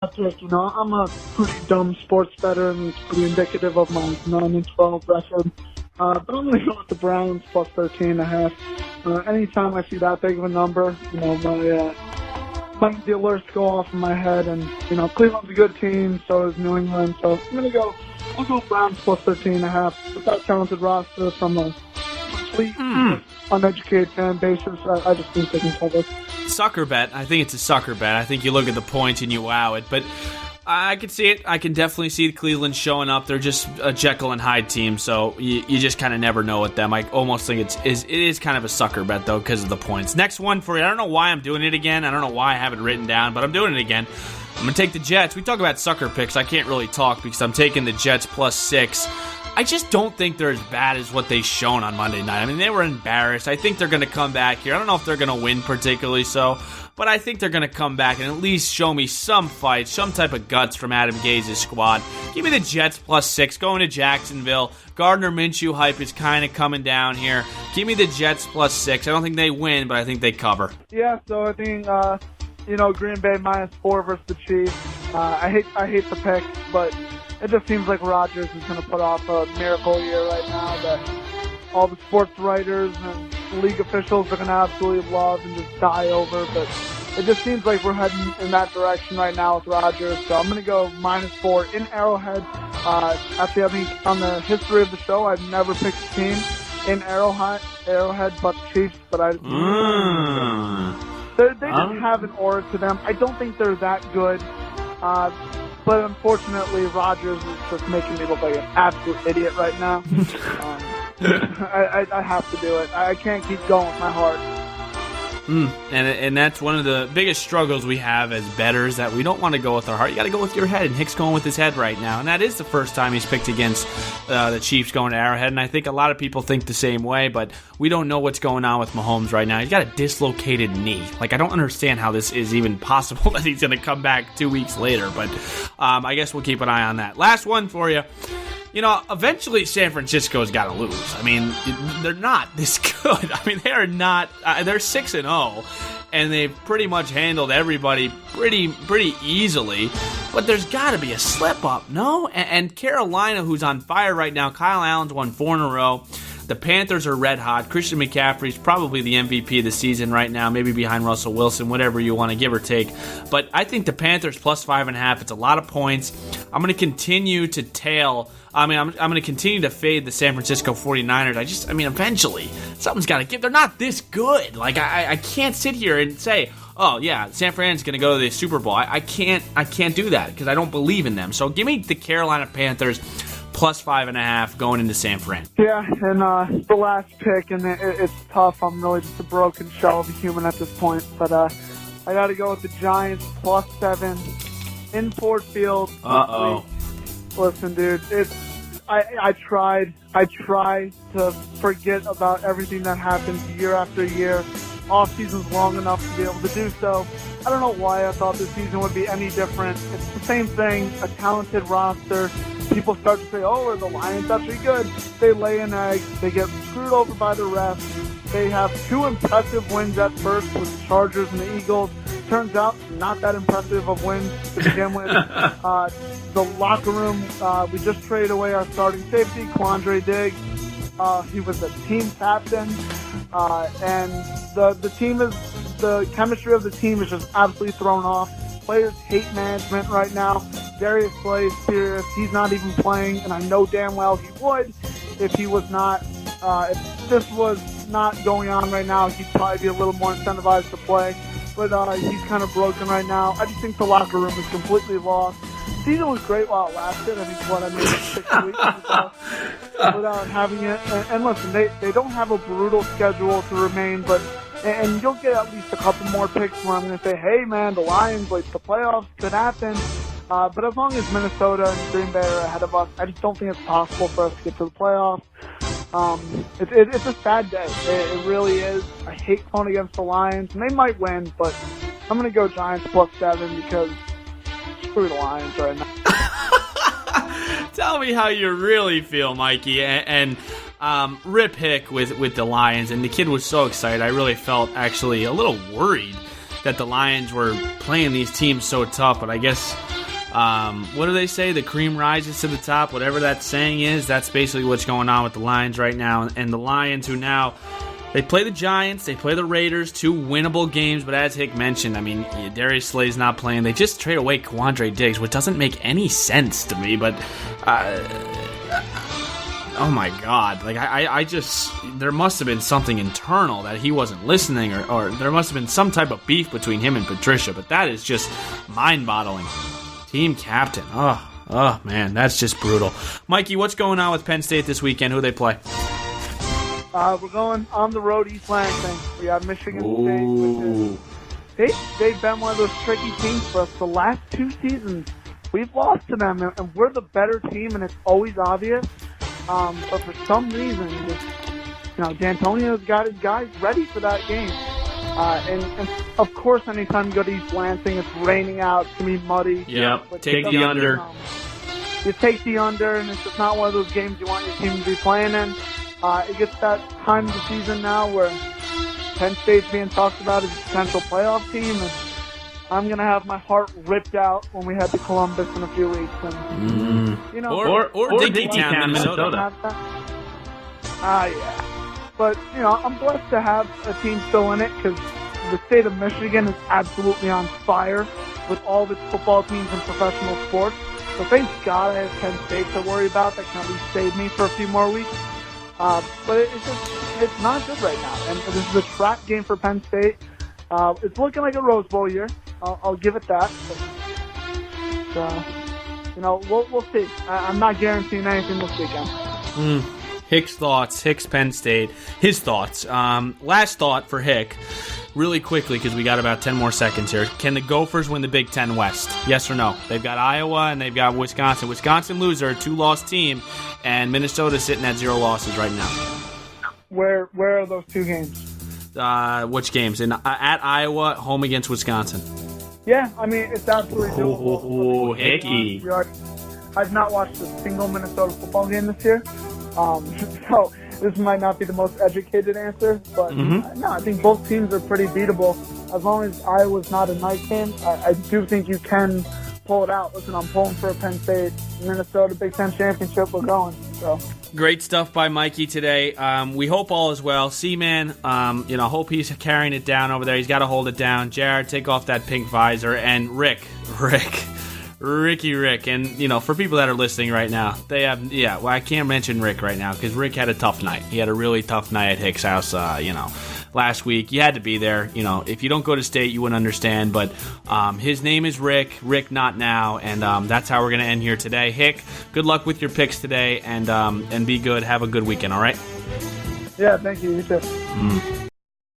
Patrick, I'm a pretty dumb sports bettor, and it's pretty indicative of my 9-12 record. But I'm going to go with the Browns plus 13.5. Anytime I see that big of a number, my dealers go off in my head, and Cleveland's a good team, so is New England. So I'll go Browns plus 13.5. With that talented roster from a complete uneducated fan basis, I just think they can cover. Sucker bet. I think it's a sucker bet. I think you look at the points and you wow it, but I can see it. I can definitely see Cleveland showing up. They're just a Jekyll and Hyde team, so you just kind of never know with them. I almost think it is kind of a sucker bet, though, because of the points. Next one for you. I don't know why I'm doing it again. I don't know why I have it written down, but I'm doing it again. I'm going to take the Jets. We talk about sucker picks. I can't really talk because I'm taking the Jets plus 6. I just don't think they're as bad as what they've shown on Monday night. I mean, they were embarrassed. I think they're going to come back here. I don't know if they're going to win particularly so, but I think they're going to come back and at least show me some fight, some type of guts from Adam Gaze's squad. Give me the Jets plus 6, going to Jacksonville. Gardner Minshew hype is kind of coming down here. Give me the Jets plus 6. I don't think they win, but I think they cover. Yeah, so I think, Green Bay minus 4 versus the Chiefs. I hate the pick, but it just seems like Rodgers is going to put off a miracle year right now that all the sports writers and league officials are going to absolutely love and just die over. But it just seems like we're heading in that direction right now with Rodgers. So I'm going to go minus 4 in Arrowhead. Actually, I think on the history of the show, I've never picked a team in Arrowhead but the Chiefs. But they just have an aura to them. I don't think they're that good. But unfortunately, Rodgers is just making me look like an absolute idiot right now. I have to do it. I can't keep going with my heart. And that's one of the biggest struggles we have as bettors, that we don't want to go with our heart. You got to go with your head, and Hick's going with his head right now. And that is the first time he's picked against the Chiefs going to Arrowhead, and I think a lot of people think the same way, but we don't know what's going on with Mahomes right now. He's got a dislocated knee. Like, I don't understand how this is even possible that he's going to come back 2 weeks later, but I guess we'll keep an eye on that. Last one for you. Eventually San Francisco's got to lose. I mean, they're not this good. I mean, they are not. They're 6-0, and they've pretty much handled everybody pretty easily. But there's got to be a slip up, no? And Carolina, who's on fire right now, Kyle Allen's won 4 in a row. The Panthers are red hot. Christian McCaffrey's probably the MVP of the season right now, maybe behind Russell Wilson, whatever you want to give or take. But I think the Panthers plus 5.5, it's a lot of points. I'm going to continue to I'm going to continue to fade the San Francisco 49ers. Eventually, something's got to give. They're not this good. Like, I can't sit here and say, oh, yeah, San Fran's going to go to the Super Bowl. I can't do that because I don't believe in them. So give me the Carolina Panthers plus 5.5 going into San Fran. Yeah, and the last pick, and it's tough. I'm really just a broken shell of a human at this point. But I got to go with the Giants plus 7 in Ford Field. Uh-oh. Listen, dude, I try to forget about everything that happens year after year. Off season's long enough to be able to do so. I don't know why I thought this season would be any different. It's the same thing, a talented roster. People start to say, oh, are the Lions actually good? They lay an egg. They get screwed over by the refs. They have 2 impressive wins at first with the Chargers and the Eagles. Turns out, not that impressive of wins to begin with. The locker room, we just traded away our starting safety, Quandre Diggs. He was the team captain. And the chemistry of the team is just absolutely thrown off. Players hate management right now. Darius Slay is serious. He's not even playing, and I know damn well he would if he was not. If this was not going on right now, he'd probably be a little more incentivized to play. But he's kind of broken right now. I just think the locker room is completely lost. The season was great while it lasted. I think maybe 6 weeks without having it. And listen, they don't have a brutal schedule to remain, but and you'll get at least a couple more picks where I'm going to say, hey man, the Lions, like the playoffs could happen. But as long as Minnesota and Green Bay are ahead of us, I just don't think it's possible for us to get to the playoffs. It's a sad day. It really is. I hate going against the Lions, and they might win, but I'm going to go Giants plus 7 because screw the Lions right now. Tell me how you really feel, Mikey, and Rip Hick with the Lions, and the kid was so excited. I really felt actually a little worried that the Lions were playing these teams so tough, but I guess, what do they say? The cream rises to the top, whatever that saying is. That's basically what's going on with the Lions right now. And the Lions, who now, they play the Giants, they play the Raiders, 2 winnable games, but as Hick mentioned, I mean, Darius Slay's not playing. They just trade away Quandre Diggs, which doesn't make any sense to me, but oh my God. Like, I just, there must have been something internal that he wasn't listening, or there must have been some type of beef between him and Patricia, but that is just mind-boggling. Team captain. Oh man, that's just brutal. Mikey, what's going on with Penn State this weekend? Who they play? We're going on the road, East Lansing. We have Michigan State, which is, they've been one of those tricky teams for us. The last 2 seasons, we've lost to them, and we're the better team, and it's always obvious. But for some reason, D'Antonio's got his guys ready for that game. And of course, anytime you go to East Lansing, it's raining out, it's going to be muddy. Yep, take the under. You take the under, and it's just not one of those games you want your team to be playing in. It gets that time of the season now where Penn State's being talked about as a potential playoff team, and I'm going to have my heart ripped out when we head to Columbus in a few weeks. And, or Dinkytown, Minnesota. Yeah. But, I'm blessed to have a team still in it because the state of Michigan is absolutely on fire with all of its football teams in professional sports. So thank God I have Penn State to worry about that can at least save me for a few more weeks. But it's not good right now. And this is a trap game for Penn State. It's looking like a Rose Bowl year. I'll give it that. But, we'll see. I'm not guaranteeing anything this weekend. Hick's thoughts. Hick's Penn State. His thoughts. Last thought for Hick, really quickly, because we got about 10 more seconds here. Can the Gophers win the Big Ten West? Yes or no? They've got Iowa and they've got Wisconsin. Wisconsin loser, 2-loss team, and Minnesota's sitting at 0 losses right now. Where are those 2 games? Which games? At Iowa, home against Wisconsin. Yeah, I mean, it's absolutely doable. Oh, Hickey. I've not watched a single Minnesota football game this year. So this might not be the most educated answer, but no, I think both teams are pretty beatable. As long as Iowa's not a night game, I do think you can pull it out. Listen, I'm pulling for a Penn State, Minnesota Big Ten championship. We're going. So great stuff by Mikey today. We hope all is well. C-Man, hope he's carrying it down over there. He's got to hold it down. Jared, take off that pink visor. And Ricky Rick. And, for people that are listening right now, they have, I can't mention Rick right now because Rick had a tough night. He had a really tough night at Hick's house, last week. You had to be there. If you don't go to state, you wouldn't understand. But his name is Rick not now. And that's how we're going to end here today. Hick, good luck with your picks today and be good. Have a good weekend, all right? Yeah, thank you. You too.